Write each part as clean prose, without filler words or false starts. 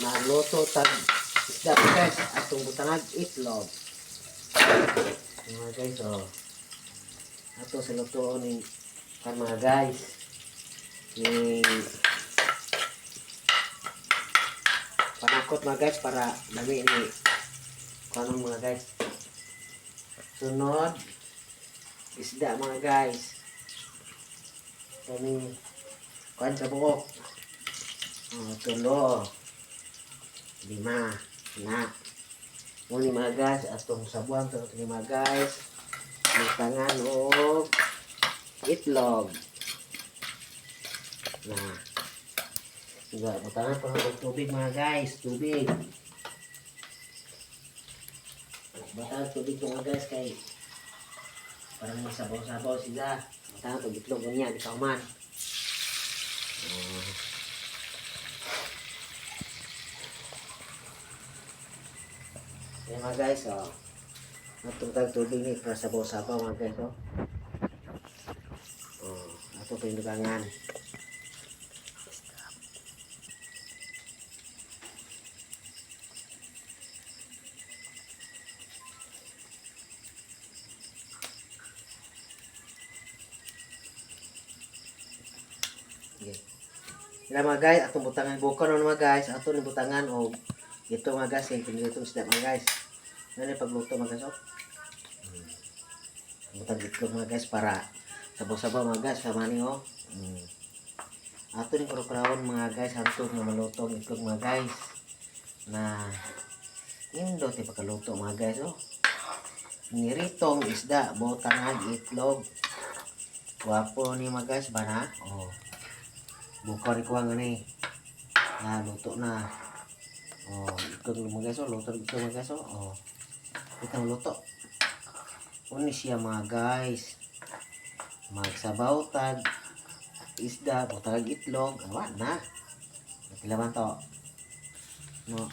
Magluto tag isda guys atong butangag itlog. Mga guys ato sa luto ni kan mga guys. Panakot mga guys para dami ni kanong mga guys. Sunod isda mga guys. Kami kuan sa buok. Tulo. 5 na. Muni mga guys atong sabuan to mga guys. Butangan og itlog. Nah. Juga butangan pa og tubig mga guys, tubig. Butangan tubig to mga guys kay para may sabaw-sabaw sila. Butangan og itlog niya di kauman. Yan mga guys, natutag tubig ni para sabaw-sabaw mga guys, ato pinugangan. Okay. Yan mga guys, atong butangan bukan mga guys, ato ni butangan og ito mga guys, yung pinilitong isda mga guys. Yan yung pagluto mga guys. Butang itlog mga guys para sabaw-sabaw mga guys. Sama niyo. Ato yung kurukrawon mga guys. Hantog na malutong itlog mga guys. Na indot yung pagkaluto mga guys. Niritong isda. Butang itlog. Wapo ni mga guys. Bana. Bukaw ni kuha nga ni. Luto na. Itlog mga guys, luto ito mga guys, ito luto. Uni siya mga guys. Magsabaw tag isda, butag itlog, awa na. Natilaman to. No.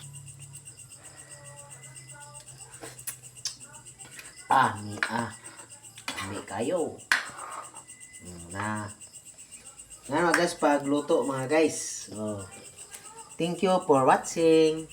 Ni kayo. Na. Nga mga guys, pagluto mga guys. Thank you for watching.